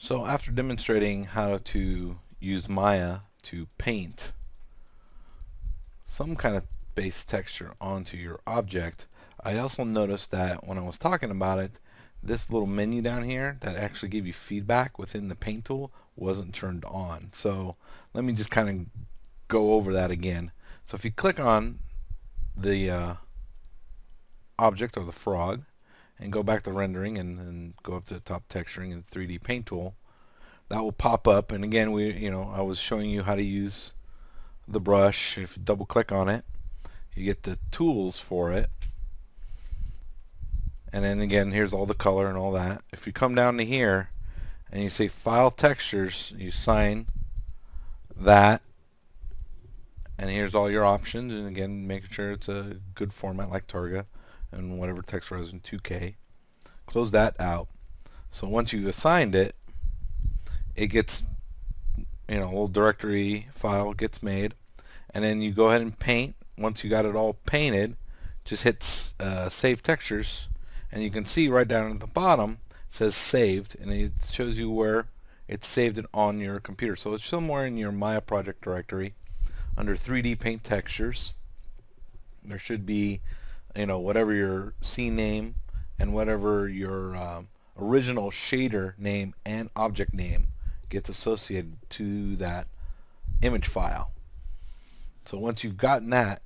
So after demonstrating how to use Maya to paint some kind of base texture onto your object, I also noticed that when I was talking about it, this little menu down here that actually gave you feedback within the paint tool wasn't turned on. So let me just kind of go over that again. So if you click on the object or the frog and go back to rendering and go up to the top texturing and 3D paint tool, that will pop up. And again, I was showing you how to use the brush. If you double click on it, you get the tools for it, and then again, here's all the color and all that. If you come down to here and you say file textures, you sign that, and here's all your options. And again, making sure it's a good format like Targa and whatever text resolution 2K. Close that out. So once you've assigned it, it gets, a little directory file gets made, and then you go ahead and paint. Once you got it all painted, just hit save textures, and you can see right down at the bottom it says saved, and it shows you where it's saved it on your computer. So it's somewhere in your Maya project directory under 3D paint textures. There should be whatever your scene name and whatever your original shader name and object name gets associated to that image file. So once you've gotten that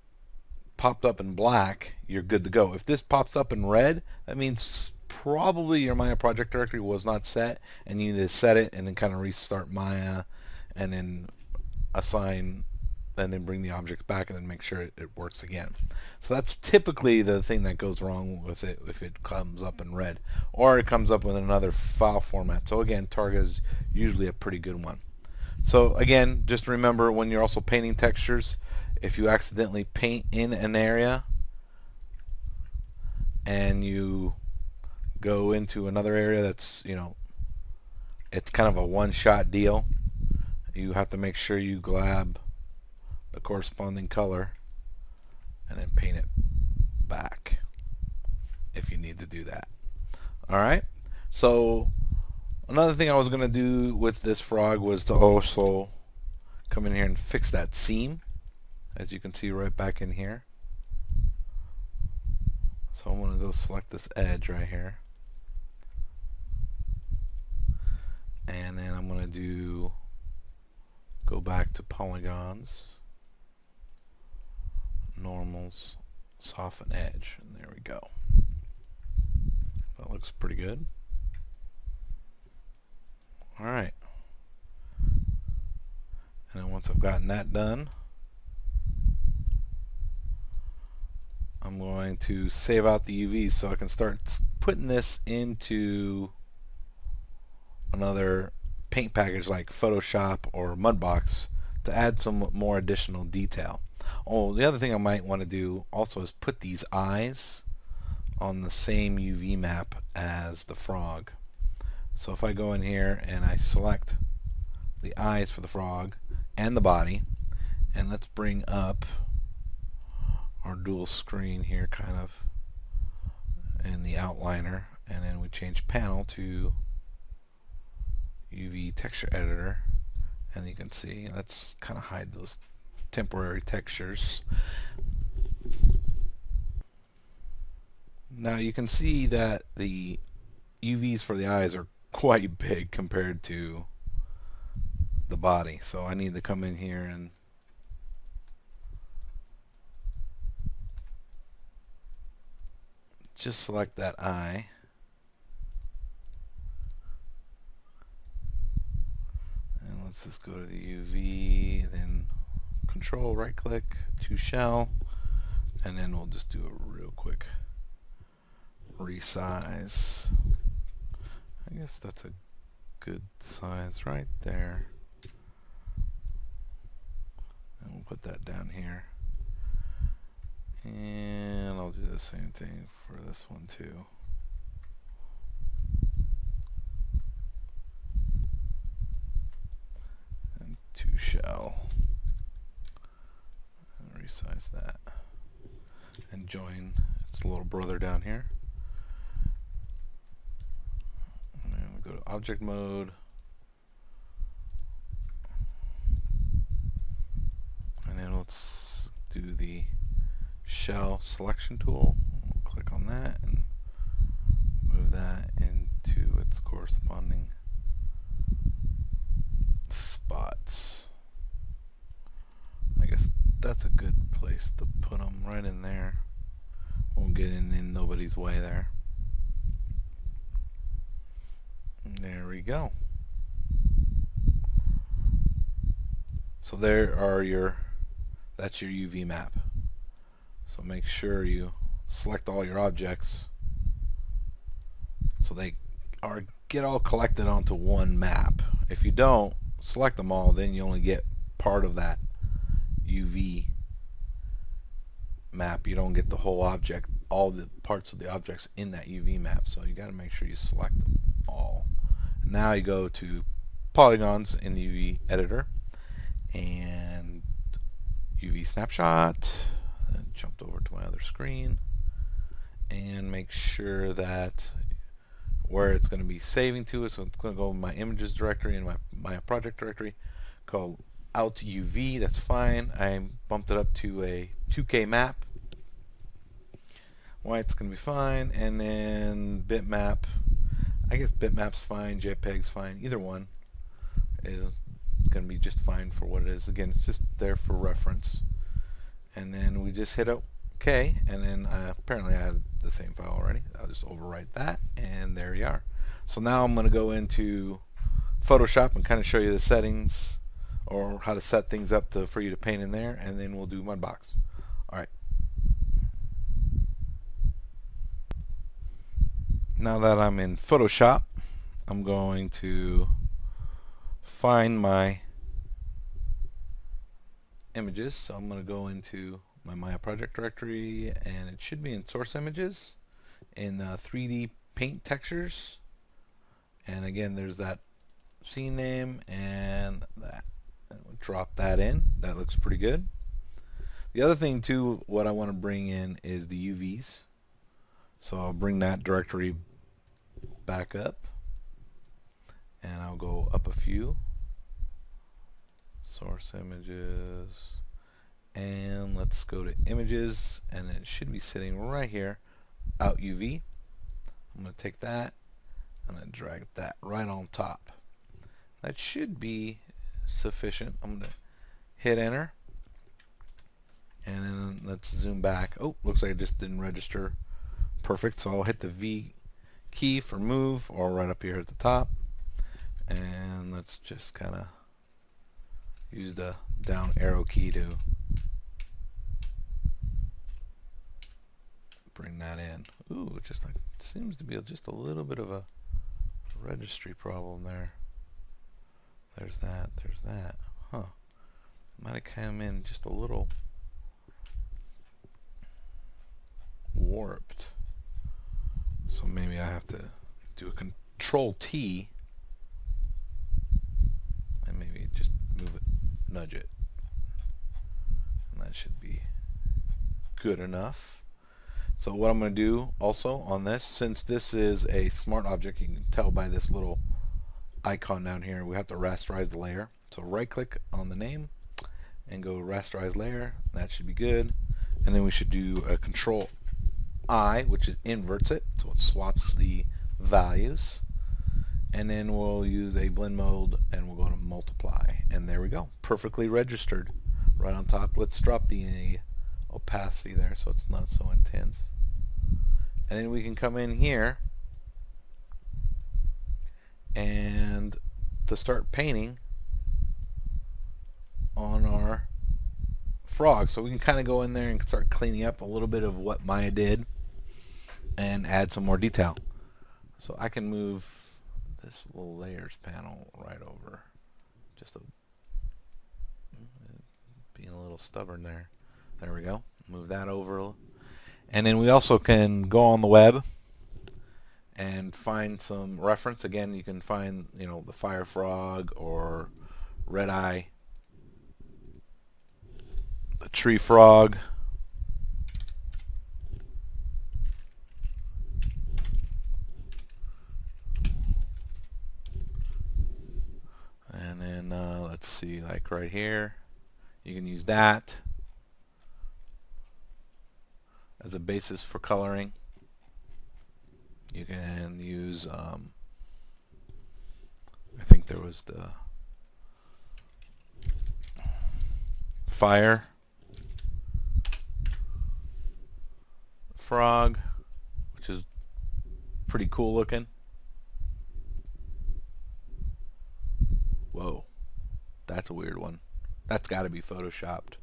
popped up in black, you're good to go. If this pops up in red, that means probably your Maya project directory was not set, and you need to set it and then kind of restart Maya and then assign and then bring the object back and then make sure it works again. So that's typically the thing that goes wrong with it if it comes up in red, or it comes up with another file format. So again, Targa is usually a pretty good one. So again, just remember when you're also painting textures, if you accidentally paint in an area and you go into another area that's, it's kind of a one-shot deal, you have to make sure you grab the corresponding color and then paint it back if you need to do that. Alright, so another thing I was going to do with this frog was to also come in here and fix that seam, as you can see right back in here. So I'm going to go select this edge right here, and then I'm going to go back to polygons, normals, soften edge, and there we go. That looks pretty good. Alright, and then once I've gotten that done, I'm going to save out the UVs so I can start putting this into another paint package like Photoshop or Mudbox to add some more additional detail. Oh, the other thing I might want to do also is put these eyes on the same UV map as the frog. So if I go in here and I select the eyes for the frog and the body, and let's bring up our dual screen here kind of in the outliner, and then we change panel to UV texture editor, and you can see let's kind of hide those temporary textures. Now you can see that the UVs for the eyes are quite big compared to the body, so I need to come in here and just select that eye, and let's just go to the UV, then control right click to shell, and then we'll just do a real quick resize. I guess that's a good size right there, and we'll put that down here. And I'll do the same thing for this one too. And to shell. And resize that. And join its little brother down here. And then we go to object mode, do the shell selection tool. We'll click on that and move that into its corresponding spots. I guess that's a good place to put them, right in there. Won't get in nobody's way there. There we go. So there are that's your UV map. So make sure you select all your objects so they get all collected onto one map. If you don't select them all, then you only get part of that UV map. You don't get the whole object, all the parts of the objects in that UV map. So you got to make sure you select them all. Now you go to polygons in the UV editor and UV snapshot. Jumped over to my other screen and make sure that where it's going to be saving to, so it's going to go in my images directory and my project directory called out UV. That's fine. I bumped it up to a 2K map. White's going to be fine. And then bitmap, I guess bitmap's fine, JPEG's fine. Either one is going to be just fine for what it is. Again, it's just there for reference. And then we just hit OK, and then apparently I had the same file already. I'll just overwrite that, and there you are. So now I'm going to go into Photoshop and kind of show you the settings or how to set things up for you to paint in there, and then we'll do Mudbox. All right. Now that I'm in Photoshop, I'm going to find my images. So I'm going to go into my Maya project directory, and it should be in source images in 3D paint textures. And again, there's that scene name and that. And we'll drop that in. That looks pretty good. The other thing too, what I want to bring in is the UVs. So I'll bring that directory back up, and I'll go up a few. Source images, and let's go to images, and it should be sitting right here, out UV. I'm going to take that, I'm going to drag that right on top. That should be sufficient. I'm going to hit enter, and then let's zoom back. Oh, looks like it just didn't register. Perfect. So I'll hit the V key for move, or right up here at the top, and let's just kind of use the down arrow key to bring that in. Ooh, it just like seems to be just a little bit of a registry problem there. There's that. There's that. Huh. Might have come in just a little warped. So maybe I have to do a Control T and maybe just move it, nudge it, and that should be good enough. So what I'm going to do also on this, since this is a smart object, you can tell by this little icon down here, we have to rasterize the layer. So right click on the name and go rasterize layer. That should be good. And then we should do a Control I, which is inverts it, so it swaps the values. And then we'll use a blend mode, and we'll go to multiply, and there we go, perfectly registered right on top. Let's drop the opacity there so it's not so intense, and then we can come in here and to start painting on our frog. So we can kind of go in there and start cleaning up a little bit of what Maya did and add some more detail. So I can move this little layers panel right over. Just being a little stubborn there. There we go. Move that over. And then we also can go on the web and find some reference. Again, you can find, the fire frog or red eye, the tree frog. And then let's see, like right here, you can use that. as a basis for coloring. You can use, I think there was the fire frog, which is pretty cool looking. Whoa, that's a weird one. That's got to be photoshopped.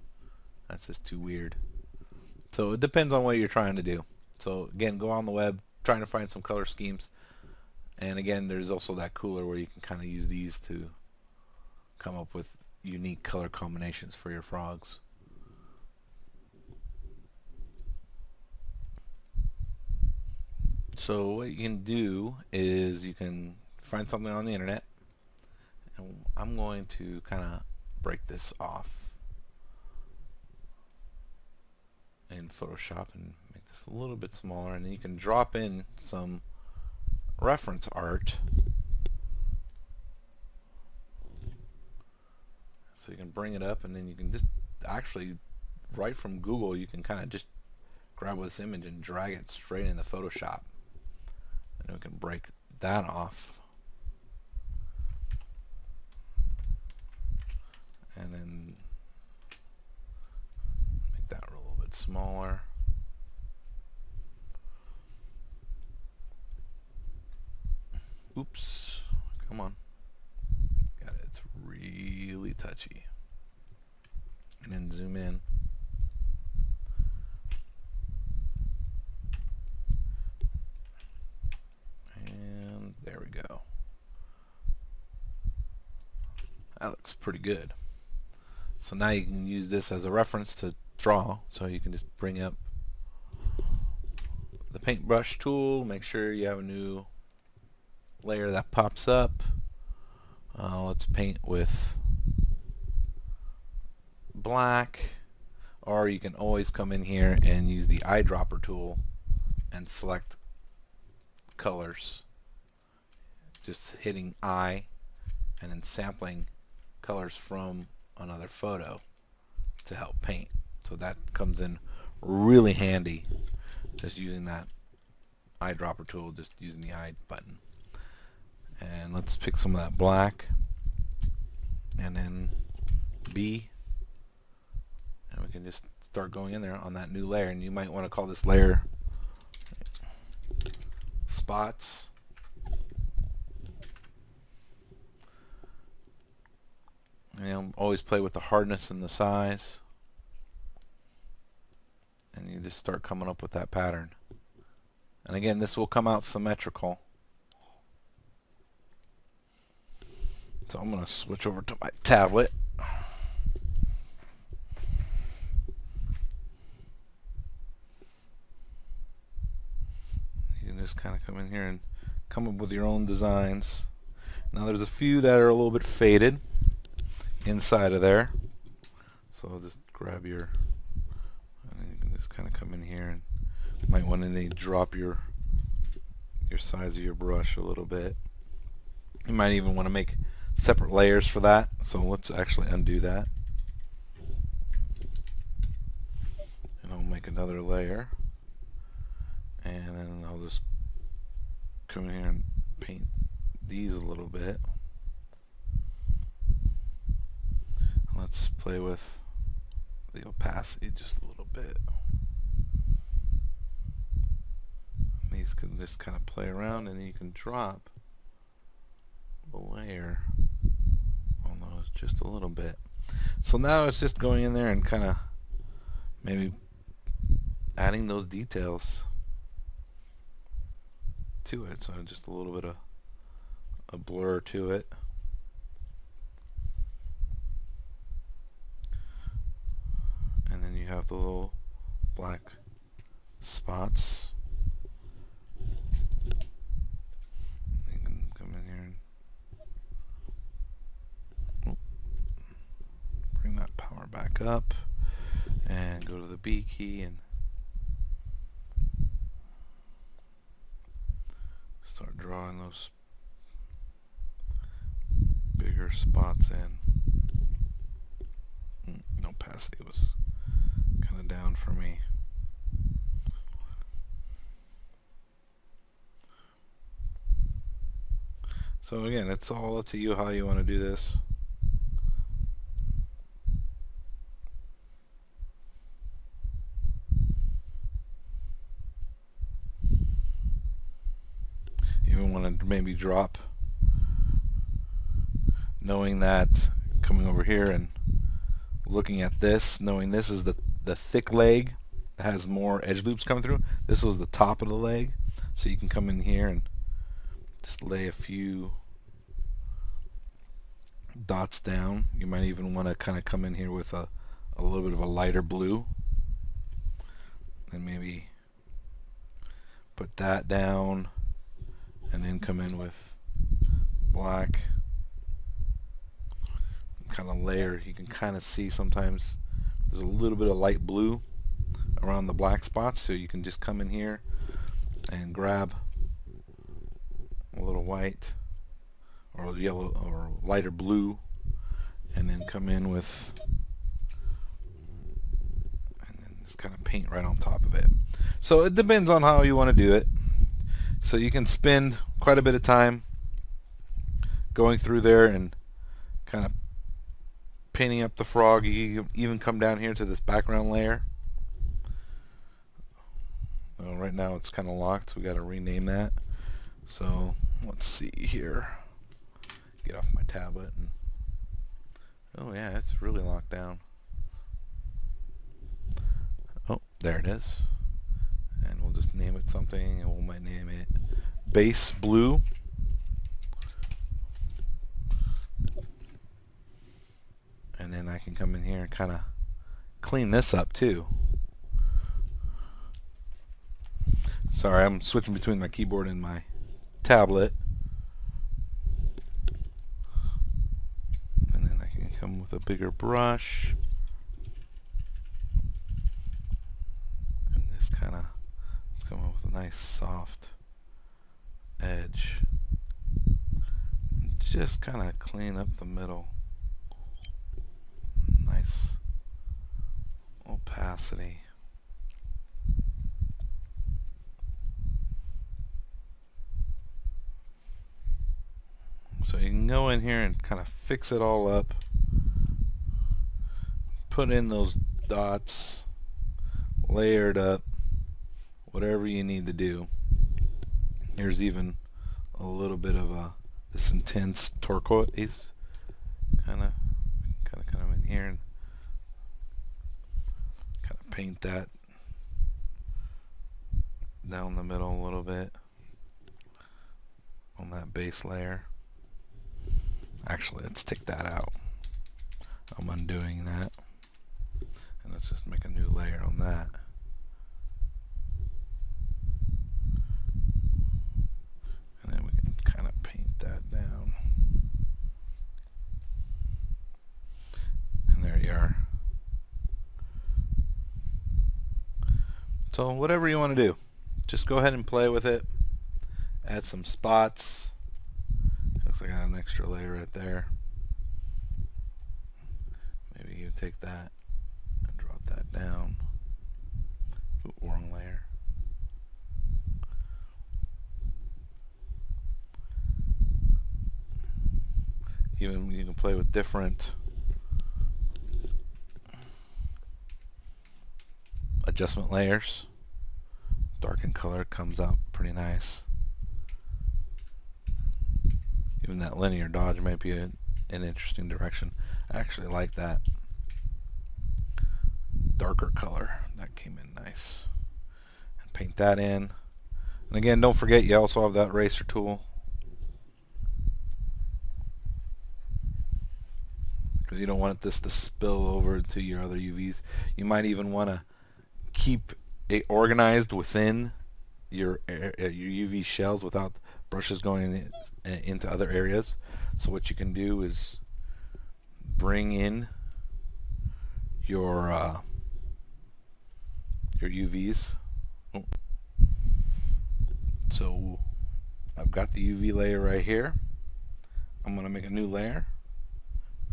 That's just too weird. So it depends on what you're trying to do. So again, go on the web, trying to find some color schemes. And again, there's also that cooler where you can kind of use these to come up with unique color combinations for your frogs. So what you can do is you can find something on the internet, and I'm going to kind of break this off in Photoshop and make this a little bit smaller, and then you can drop in some reference art. So you can bring it up, and then you can just actually, right from Google, you can kind of just grab this image and drag it straight into Photoshop. And we can break that off. And then make that a little bit smaller. Oops, come on. Got it, it's really touchy. And then zoom in. And there we go. That looks pretty good. So now you can use this as a reference to draw. So you can just bring up the paintbrush tool, make sure you have a new layer that pops up. Let's paint with black, or you can always come in here and use the eyedropper tool and select colors, just hitting I and then sampling colors from another photo to help paint. So that comes in really handy, just using that eyedropper tool, just using the eye button. And let's pick some of that black and then B, and we can just start going in there on that new layer. And you might want to call this layer spots. And always play with the hardness and the size, and you just start coming up with that pattern. And again, this will come out symmetrical. So I'm going to switch over to my tablet. You can just kind of come in here and come up with your own designs. Now there's a few that are a little bit faded inside of there, so just grab your, and you can just kind of come in here, and you might want to drop your size of your brush a little bit. You might even want to make separate layers for that, so let's actually undo that, and I'll make another layer, and then I'll just come in here and paint these a little bit. Let's play with the opacity just a little bit. These can just kind of play around, and you can drop the layer on those just a little bit. So now it's just going in there and kind of maybe adding those details to it. So just a little bit of a blur to it. And then you have the little black spots. You can come in here and bring that power back up and go to the B key and start drawing those bigger spots in. Opacity was kind of down for me. So again, it's all up to you how you want to do this. You even want to maybe drop, knowing that coming over here and looking at this, knowing this is the thick leg that has more edge loops coming through. This was the top of the leg, so you can come in here and just lay a few dots down. You might even want to kind of come in here with a little bit of a lighter blue and maybe put that down, and then come in with black, kind of layer. You can kind of see sometimes there's a little bit of light blue around the black spots, so you can just come in here and grab a little white or yellow or lighter blue, and then come in with, and then just kind of paint right on top of it. So it depends on how you want to do it. So you can spend quite a bit of time going through there and kind of painting up the frog. You even come down here to this background layer. Well, right now it's kind of locked, so we got to rename that. So let's see here. Get off my tablet. And oh yeah, it's really locked down. Oh, there it is. And we'll just name it something, and we might name it base blue. And then I can come in here and kind of clean this up too. Sorry, I'm switching between my keyboard and my tablet. And then I can come with a bigger brush. And this kind of, let's come up with a nice soft edge. Just kind of clean up the middle. Nice opacity. So you can go in here and kind of fix it all up. Put in those dots, layered up, whatever you need to do. Here's even a little bit of this intense turquoise kind of come in here and kind of paint that down the middle a little bit on that base layer. Actually, let's take that out. I'm undoing that, and let's just make a new layer on that. And then we can kind of paint that down. And there you are. So whatever you want to do, just go ahead and play with it. Add some spots. Looks like I got an extra layer right there. Maybe you take that and drop that down. Ooh, wrong layer. Even you can play with different adjustment layers. Darken color comes out pretty nice. Even that linear dodge might be an interesting direction. I actually like that darker color. That came in nice. And paint that in. And again, don't forget you also have that eraser tool, because you don't want this to spill over to your other UVs. You might even want to keep it organized within your UV shells without brushes going into other areas. So what you can do is bring in your UVs. Oh. So I've got the UV layer right here. I'm going to make a new layer.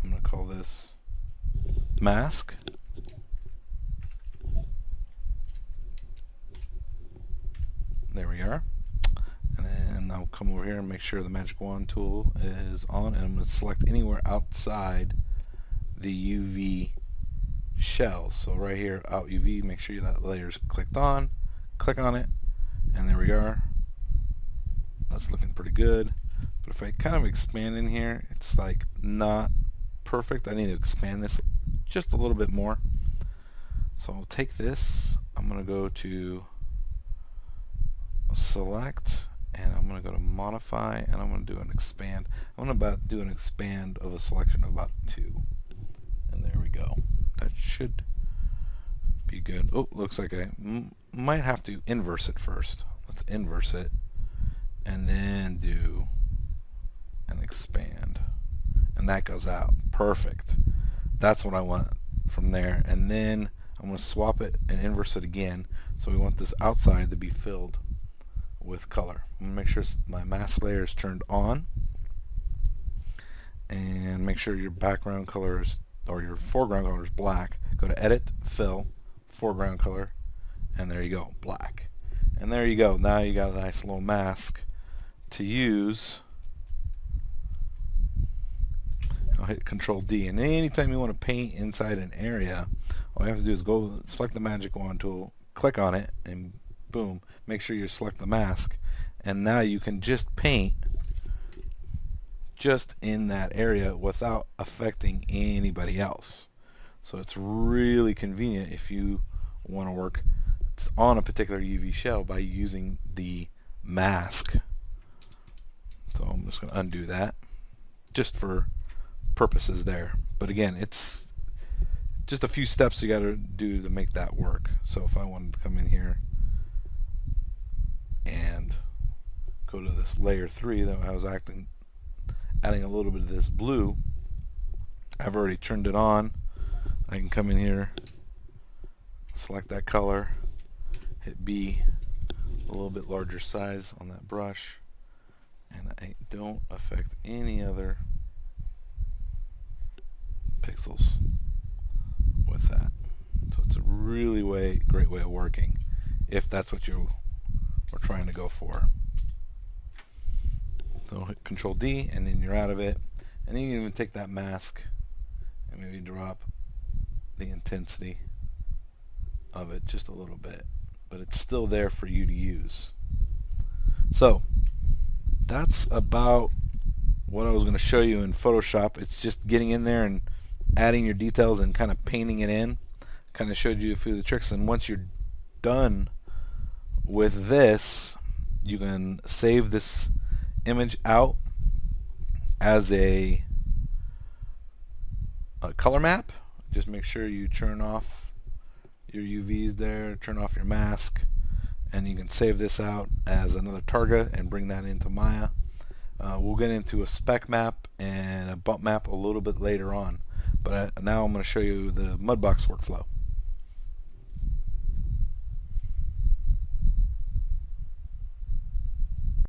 I'm going to call this mask. There we are. And then I'll come over here and make sure the magic wand tool is on, and I'm going to select anywhere outside the UV shell. So right here, out UV, make sure that layer is clicked on, click on it, and there we are. That's looking pretty good. But if I kind of expand in here, it's like not perfect. I need to expand this just a little bit more. So I'll take this, I'm going to go to select, and I'm going to go to modify, and I'm going to do an expand. I'm going to do an expand of a selection of about 2. And there we go. That should be good. Oh, looks like I might have to inverse it first. Let's inverse it and then do an expand. And that goes out. Perfect. That's what I want from there. And then I'm going to swap it and inverse it again. So we want this outside to be filled with color. I'm going to make sure my mask layer is turned on. And make sure your background color is, or your foreground color is black. Go to Edit, Fill, Foreground Color, and there you go, black. And there you go. Now you got a nice little mask to use. I'll hit Control D, and anytime you want to paint inside an area, all you have to do is go select the magic wand tool, click on it, and boom, make sure you select the mask, and now you can just paint just in that area without affecting anybody else. So it's really convenient if you want to work on a particular UV shell by using the mask. So I'm just going to undo that just for purposes there. But again, it's just a few steps you got to do to make that work. So if I wanted to come in here and go to this layer 3 that I was adding a little bit of this blue, I've already turned it on. I can come in here, select that color, hit B, a little bit larger size on that brush, and I don't affect any other pixels with that. So it's a really great way of working if that's what you are trying to go for. So hit Control D, and then you're out of it. And then you can even take that mask and maybe drop the intensity of it just a little bit, but it's still there for you to use. So that's about what I was going to show you in Photoshop. It's just getting in there and adding your details and kind of painting it in. Kind of showed you a few of the tricks, and once you're done with this, you can save this image out as a color map. Just make sure you turn off your UVs there, turn off your mask, and you can save this out as another target and bring that into Maya. We'll get into a spec map and a bump map a little bit later on, but now I'm going to show you the Mudbox workflow.